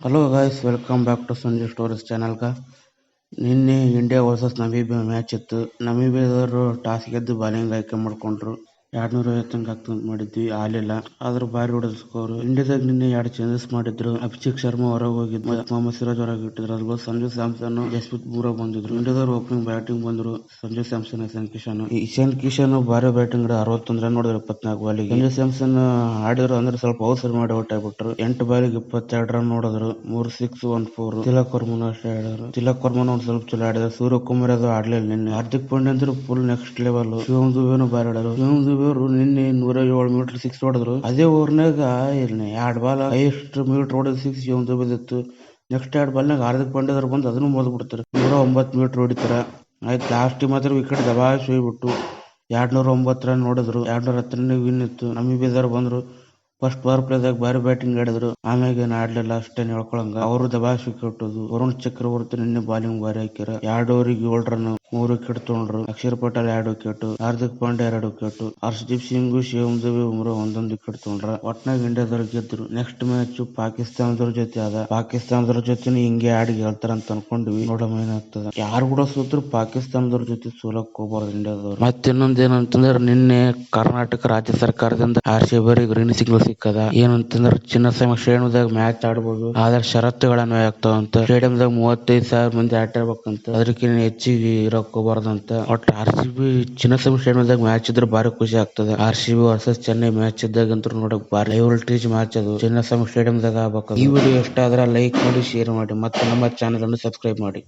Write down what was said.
Hello guys, welcome back to Sanju stories ಚಾನಲ್ಗ. ನಿನ್ನೆ India versus Namibia match ಇತ್ತು. ನಮೀಬಿಯಾದವರು ಟಾಸ್ ಗೆದ್ದು ಬಾಲಿಂಗ್ ಆಯ್ಕೆ ಮಾಡ್ಕೊಂಡ್ರು. 250 ಆಗ್ತಂತ ಮಾಡಿದ್ವಿ, ಆಗಲಿಲ್ಲ. ಆದ್ರೂ ಭಾರಿ ಹೊಡೆದ ಸ್ಕೋರ್. ಇಂಡಿಯಾದಾಗ ನಿನ್ನೆ 2 ಚೇಂಜಸ್ ಮಾಡಿದ್ರು. ಅಭಿಷೇಕ್ ಶರ್ಮಾ ಹೊರಗೆ ಹೋಗಿದ್ರು, ಮೊಹಮ್ಮದ್ ಸಿರಾಜ್ ಹೊರಗೆ ಇಟ್ಟಿದ್ರು. ಅದ್ರಲ್ಲಿ ಸಂಜು ಸ್ಯಾಮ್ಸನ್, ಜಸ್ಪ್ರೀತ್ ಬುಮ್ರಾ ಬಂದಿದ್ರು. ಇಂಡಿಯಾದವರು ಓಪನಿಂಗ್ ಬ್ಯಾಟಿಂಗ್ ಬಂದ್ರು. ಸಂಜು ಸ್ಯಾಮ್ಸನ್, ಇಶಾನ್ ಕಿಶನ್ ಭಾರಿ ಬ್ಯಾಟಿಂಗ್ 61 ರನ್ ಹೊಡೆದ್ರು 24 ಬಾಲಿಗೆ. ಸಂಜು ಸ್ಯಾಮ್ಸನ್ ಆಡಿದ್ರು ಅಂದ್ರೆ ಸ್ವಲ್ಪ ಅವಸರ ಮಾಡಿ ಔಟ್ ಆಗ್ಬಿಟ್ರು. 8 ಬಾಲಿಗೆ 22 ರನ್ ಹೊಡೆದ್ರು, 3 ಸಿಕ್ಸ್ 1 4. ತಿಲಕ್ ವರ್ಮನ್ ಅಷ್ಟೇ ಆಡಿದ್ರು. ತಿಲಕ್ ವರ್ಮನ್ ಒಂದ್ ಸ್ವಲ್ಪ ಚಲೋ ಆಡಿದ್ರು. ಸೂರ್ಯಕುಮಾರ್ ಅದು ಆಡ್ಲಿಲ್ಲ ನಿನ್ನೆ. ಹಾರ್ದಿಕ್ ಪಾಂಡ್ಯ ಅಂದ್ರೆ ಫುಲ್ ನೆಕ್ಸ್ಟ್ ಲೆವೆಲ್. ಶಿವಮ್ ದುಬೆನು ಬಾರಿ ಆಡಿದ್ರು. ಶಿವಮ್ ದುಬೆ ಅವರು ನಿನ್ನೆ 107 ಮೀಟರ್ ಸಿಕ್ಸ್ ಹೊಡೆದ್ರು. ಅದೇ ಓವರ್ನಾಗ 2 ಬಾಲ್ ಹೈಯೆಸ್ಟ್ ಮೀಟರ್ ಹೊಡೆದ ಸಿಕ್ಸ್ ಶಿವಮ್ ದುಬೆದಿತ್ತು. ನೆಕ್ಸ್ಟ್ 2 ಬಾಲ್ನಾಗ ಹಾರ್ದಿಕ್ ಪಾಂಡ್ಯ ಬಂದು ಅದನ್ನು ಮೊದ್ ಬಿಡ್ತಾರೆ. 109 ಮೀಟರ್ ಹೊಡಿತಾರ. ಆಯ್ತು, ಲಾಸ್ಟ್ ಮಾತ್ರ ವಿಕೆಟ್ ದಬಾಯಿಸಿ ಹೋಗ್ಬಿಟ್ಟು 209 ರನ್ ಹೊಡೆದ್ರು. 210 ರನ್ ವಿನ್ ಇತ್ತು. ನಮೀಬಿಯಾದವ್ರು ಬಂದ್ರು. ಫಸ್ಟ್ ಪವರ್ ಪ್ಲೇದಾಗ ಭಾರಿ ಬ್ಯಾಟಿಂಗ್ ಆಡಿದ್ರು. ಆಮ್ಯಾಗ ಏನು ಆಡ್ಲಿಲ್ಲ, ಅಷ್ಟೇನು ಹೇಳ್ಕೊಳಂಗ. ಅವರು ದಬಾಯಿಸಿ ವಿಕೆಟ್. ವರುಣ್ ಚಕ್ರವರ್ತಿ ನಿನ್ನೆ ಬಾಲಿಂಗ್ ಭಾರಿ ಹಾಕ್ಯಾರ. 2 ಓವರಿಗೆ 7 ರನ್, 3 ವಿಕೆಟ್ ತಗೊಂಡ್ರು. ಅಕ್ಷರ್ ಪಟೇಲ್ 2 ವಿಕೆಟ್, ಹಾರ್ದಿಕ್ ಪಾಂಡ್ಯ 2 ವಿಕೆಟ್, ಹರ್ಷದೀಪ್ ಸಿಂಗ್, ಶಿವಮ್ ದುಬೆ, ಬುಮ್ರಾ ಒಂದೊಂದು ವಿಕೆಟ್ ತಗೊಂಡ್ರ. ಒಟ್ನಾಗ ಇಂಡಿಯಾದವ್ರು ಗೆದ್ರು. ನೆಕ್ಸ್ಟ್ ಮ್ಯಾಚ್ ಪಾಕಿಸ್ತಾನದವ್ರ ಜೊತೆ ಅದ. ಪಾಕಿಸ್ತಾನದವ್ರ ಜೊತೆ ಹಿಂಗೆ ಆಡಿ ಗೆಲ್ತಾರ ಅಂತ ಅನ್ಕೊಂಡ್ವಿ. ನೋಡಮ್ ಏನಾಗ್ತದ. ಯಾರು ಕೂಡ ಸೋತ್ರು ಪಾಕಿಸ್ತಾನದವ್ರ ಜೊತೆ ಸೋಲಕ್ ಹೋಗ್ಬಾರ್ದು ಇಂಡಿಯಾದವ್ರು. ಮತ್ತೆ ಇನ್ನೊಂದ್ ಏನಂತಂದ್ರೆ, ನಿನ್ನೆ ಕರ್ನಾಟಕ ರಾಜ್ಯ ಸರ್ಕಾರದಿಂದ RCB ಗ್ರೀನ್ ಸಿಗ್ನಲ್ ಸಿಕ್ಕದ. ಏನಂತಂದ್ರೆ, ಚಿನ್ನಸ್ವಾಮಿ ಸ್ಟೇಡಿಯಂದಾಗ ಮ್ಯಾಚ್ ಆಡಬಹುದು, ಆದ್ರೆ ಷರತ್ತುಗಳನ್ನ ಆಗ್ತಾವಂತ. ಸ್ಟೇಡಿಯಂದಾಗ 35,000 ಮಂದಿ ಆಟ ಆಡ್ಬೇಕಂತ. ಅದಕ್ಕಿಂತ ಹೆಚ್ಚಿಗೆ ಇರಕ್ ಹೋಗ್ಬಾರ್ದಂತ. ಒಟ್ಟು RCB ಚಿನ್ನಸ್ವಾಮಿ ಸ್ಟೇಡಿಯಂದಾಗ ಮ್ಯಾಚ್ ಇದ್ರೆ ಭಾರಿ ಖುಷಿ ಆಗ್ತದೆ. RCB ವರ್ಸಸ್ ಚೆನ್ನೈ ಮ್ಯಾಚ್ ಇದ್ದಾಗಂತೂ ನೋಡಕ್ ಭಾರಿ ವೋಲ್ಟೇಜ್ ಮ್ಯಾಚ್ ಅದು. ಚಿನ್ನಸ್ವಾಮಿ ಸ್ಟೇಡಿಯಂದಾಗ ಆಗ್ಬೇಕು. ಈ ವಿಡಿಯೋ ಇಷ್ಟ ಆದ್ರೆ ಲೈಕ್ ಮಾಡಿ, ಶೇರ್ ಮಾಡಿ, ಮತ್ತೆ ನಮ್ಮ ಚಾನಲ್ ಅನ್ನು ಸಬ್ಸ್ಕ್ರೈಬ್ ಮಾಡಿ.